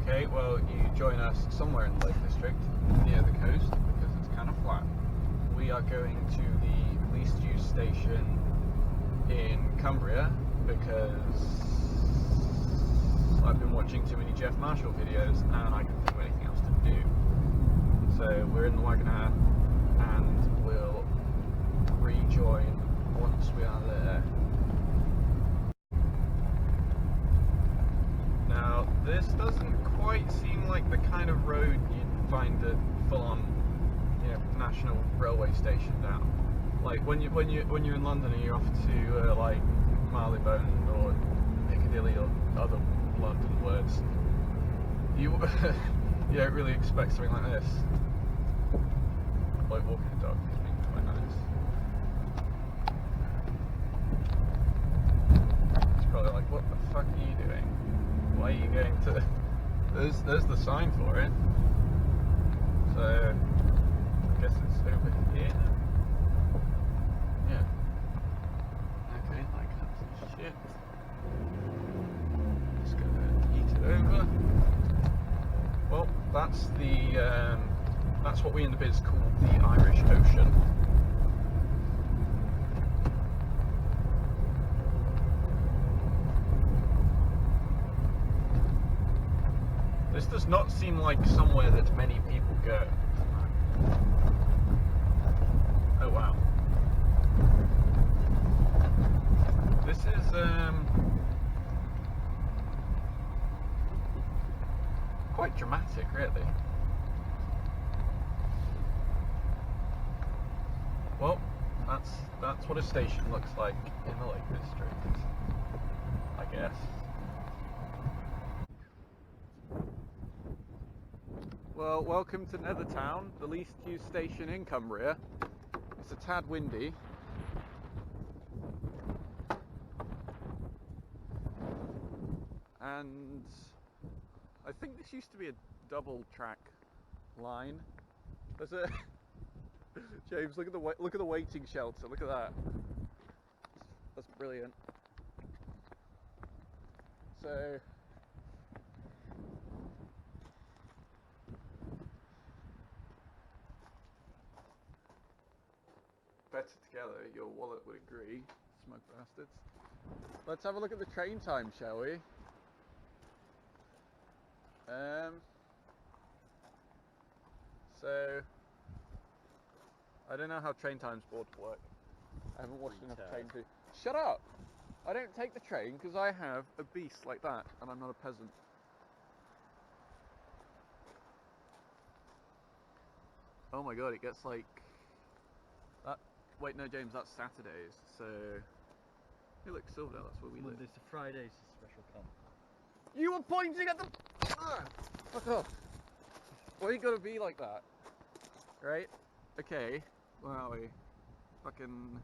Okay, well, you join us somewhere in the Lake District, near the coast, because it's kind of flat. We are going to the least used station in Cumbria, because I've been watching too many Geoff Marshall videos, and I can't think of anything else to do. So we're in the Wagoner, and we'll rejoin once we are there. Now, this doesn't quite seem like the kind of road you'd find a full-on, national railway station down. Like when you're in London and you're off to like Marylebone or Piccadilly or other London words, you don't really expect something like this. Like walking a dog is being quite nice. It's probably like, what the fuck are you doing? Why are you going to... There's the sign for it. So, I guess it's over here now. Yeah. Okay, like that's shit. Just gonna eat it over. Well, that's the... that's what we in the biz call the Irish Ocean. This does not seem like somewhere that many people go. Oh wow. This is quite dramatic, really. Well, that's what a station looks like in the Lake District, I guess. Well, welcome to Nethertown, the least used station in Cumbria. It's a tad windy. And I think this used to be a double track line. There's a James, look at the waiting shelter. Look at that. That's brilliant. So better together, your wallet would agree, smug bastards. Let's have a look at the train time, shall we? So I don't know how train times boards work. I haven't watched enough trains. Shut up! I don't take the train because I have a beast like that, and I'm not a peasant. Oh my god, it gets like that. Wait, no, James, that's Saturdays. So, hey, look, Silverdale. That's where we live. Mondays to Fridays is special comp. You were pointing at the. Fuck off! Why you gotta be like that? Right? Okay. Where are we? Fucking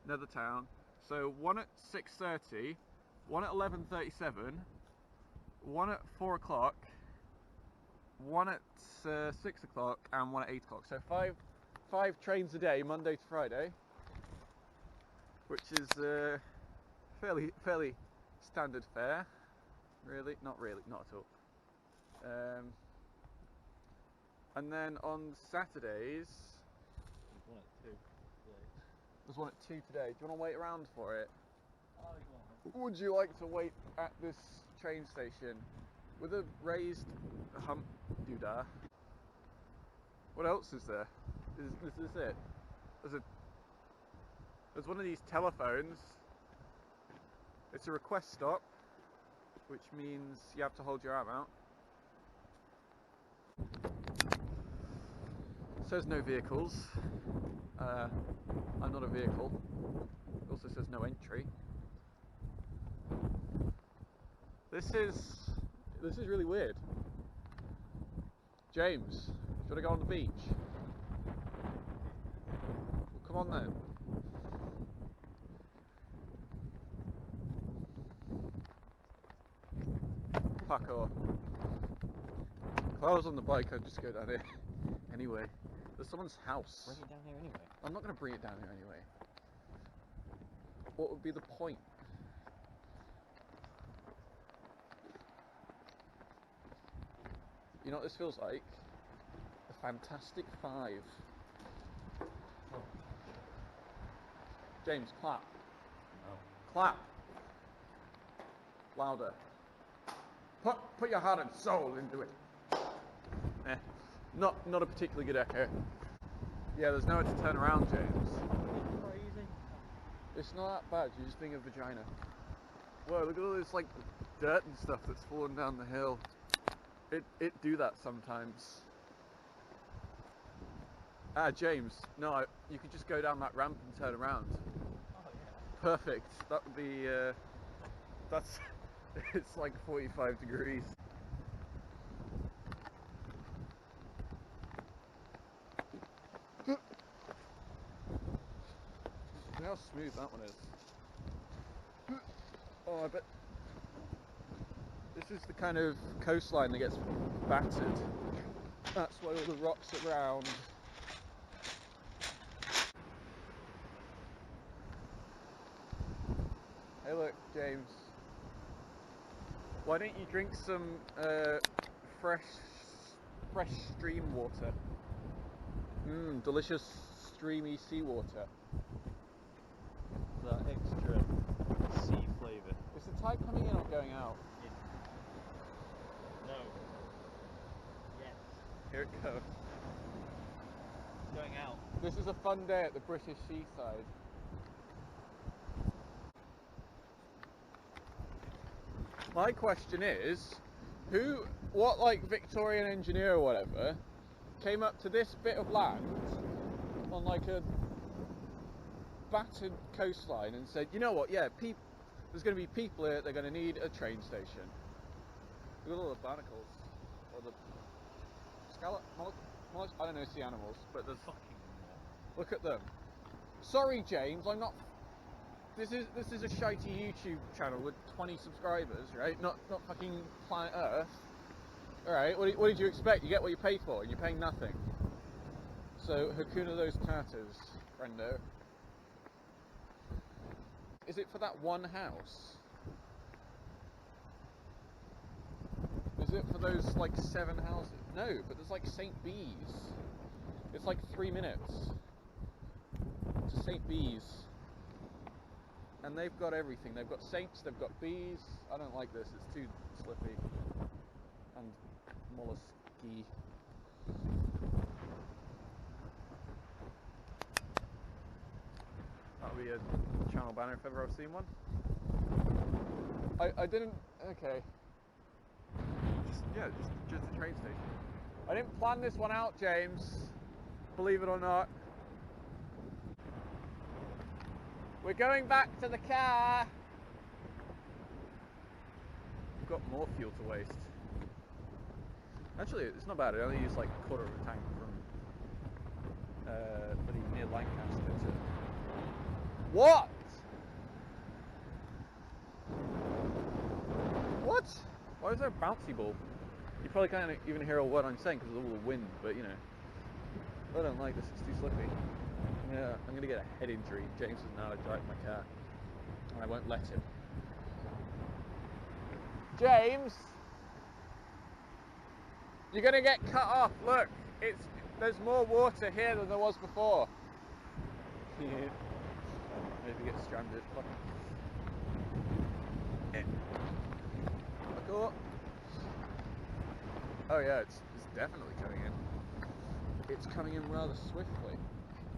Nethertown. So one at 6:30, one at 11:37, one at 4 o'clock, one at 6 o'clock, and one at 8 o'clock. So five trains a day, Monday to Friday, which is fairly standard fare. Really, not at all. And then on Saturdays, there's one at 2 today. Do you want to wait around for it? Would you like to wait at this train station with a raised hump doodah? What else is there? Is this it? There's one of these telephones. It's a request stop, which means you have to hold your arm out. It says no vehicles. I'm not a vehicle. It also says no entry. This is really weird. James, do you want to go on the beach? Well, come on then. Fuck off. If I was on the bike, I'd just go down here. Anyway, there's someone's house. Bring it down here anyway. I'm not going to bring it down here anyway. What would be the point? You know what this feels like? The Fantastic Five. Oh. James, clap. Oh. Clap. Louder. Put your heart and soul into it. Not a particularly good echo. Yeah, there's nowhere to turn around, James. Crazy. It's not that bad, you're just being a vagina. Whoa, look at all this like dirt and stuff that's falling down the hill. It do that sometimes. Ah, James, no, you could just go down that ramp and turn around. Oh yeah. Perfect. That would be, that's, it's like 45 degrees. Look how smooth that one is. Oh, I bet this is the kind of coastline that gets battered. That's why all the rocks are round. Hey look, James. Why don't you drink some fresh stream water? Delicious streamy seawater. That extra sea flavour. Is the tide coming in or going out? No. Yes. Here it goes. It's going out. This is a fun day at the British seaside. My question is, what like Victorian engineer or whatever, came up to this bit of land on like a battered coastline and said, you know what, yeah, there's going to be people here, they're going to need a train station. Look at all the barnacles, or the scallop, I don't know sea animals, but there's, look at them. Sorry James, I'm not, this is a shitey YouTube channel with 20 subscribers, right? Not fucking planet Earth. Alright, what did you expect? You get what you pay for, and you're paying nothing. So, Hakuna those tatters, friendo. Is it for that one house? Is it for those, like, 7 houses? No, but there's, like, St. Bees. It's, like, 3 minutes to St. Bees. And they've got everything. They've got saints, they've got bees. I don't like this, it's too slippy. And mollusky. That'll be a channel banner if ever I've seen one. I didn't, okay. Just a train station. I didn't plan this one out, James. Believe it or not. We're going back to the car. We've got more fuel to waste. Actually, it's not bad. I only use like a quarter of a tank from pretty near Lancaster to... What? What? Why is there a bouncy ball? You probably can't even hear a word I'm saying because of all the wind, but you know. I don't like this, it's too slippy. Yeah, I'm gonna get a head injury. James doesn't know how to drive my car. And I won't let him. James! You're gonna get cut off, look! There's more water here than there was before. Yeah. Maybe get stranded. Fuck. Look up. Oh yeah, it's definitely coming in. It's coming in rather swiftly.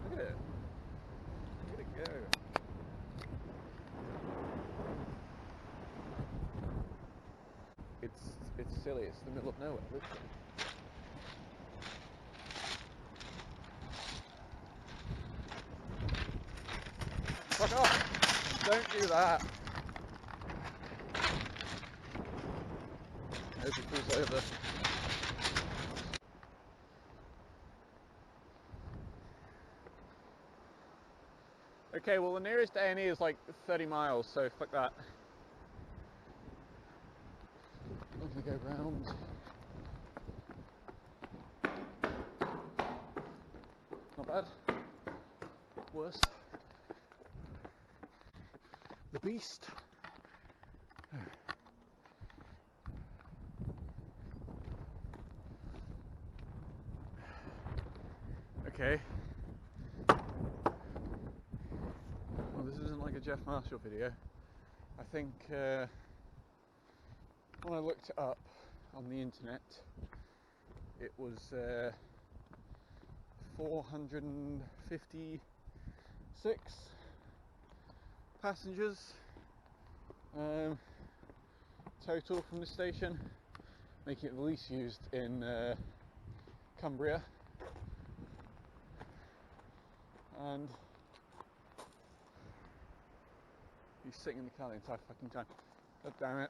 Look at it. Look at it go. It's silly, it's the middle of nowhere, literally. Fuck off! Don't do that! I hope it falls over. Okay, well the nearest A&E is like 30 miles, so fuck that. I'm gonna go round. Not bad. Worse. The beast. Okay. Well, this isn't like a Geoff Marshall video. I think when I looked it up on the internet, it was 456 passengers total from the station, making it the least used in Cumbria. And he's sitting in the car the entire fucking time. God damn it.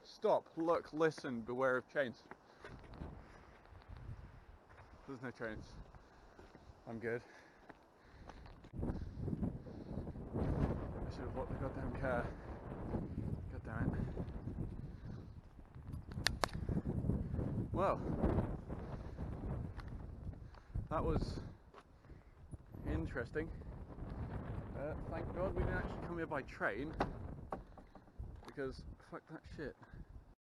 Stop, look, listen, beware of trains. There's no trains. I'm good. I should have locked the goddamn car. God damn it. Well, that was interesting. Thank God we didn't actually come here by train, because fuck that shit.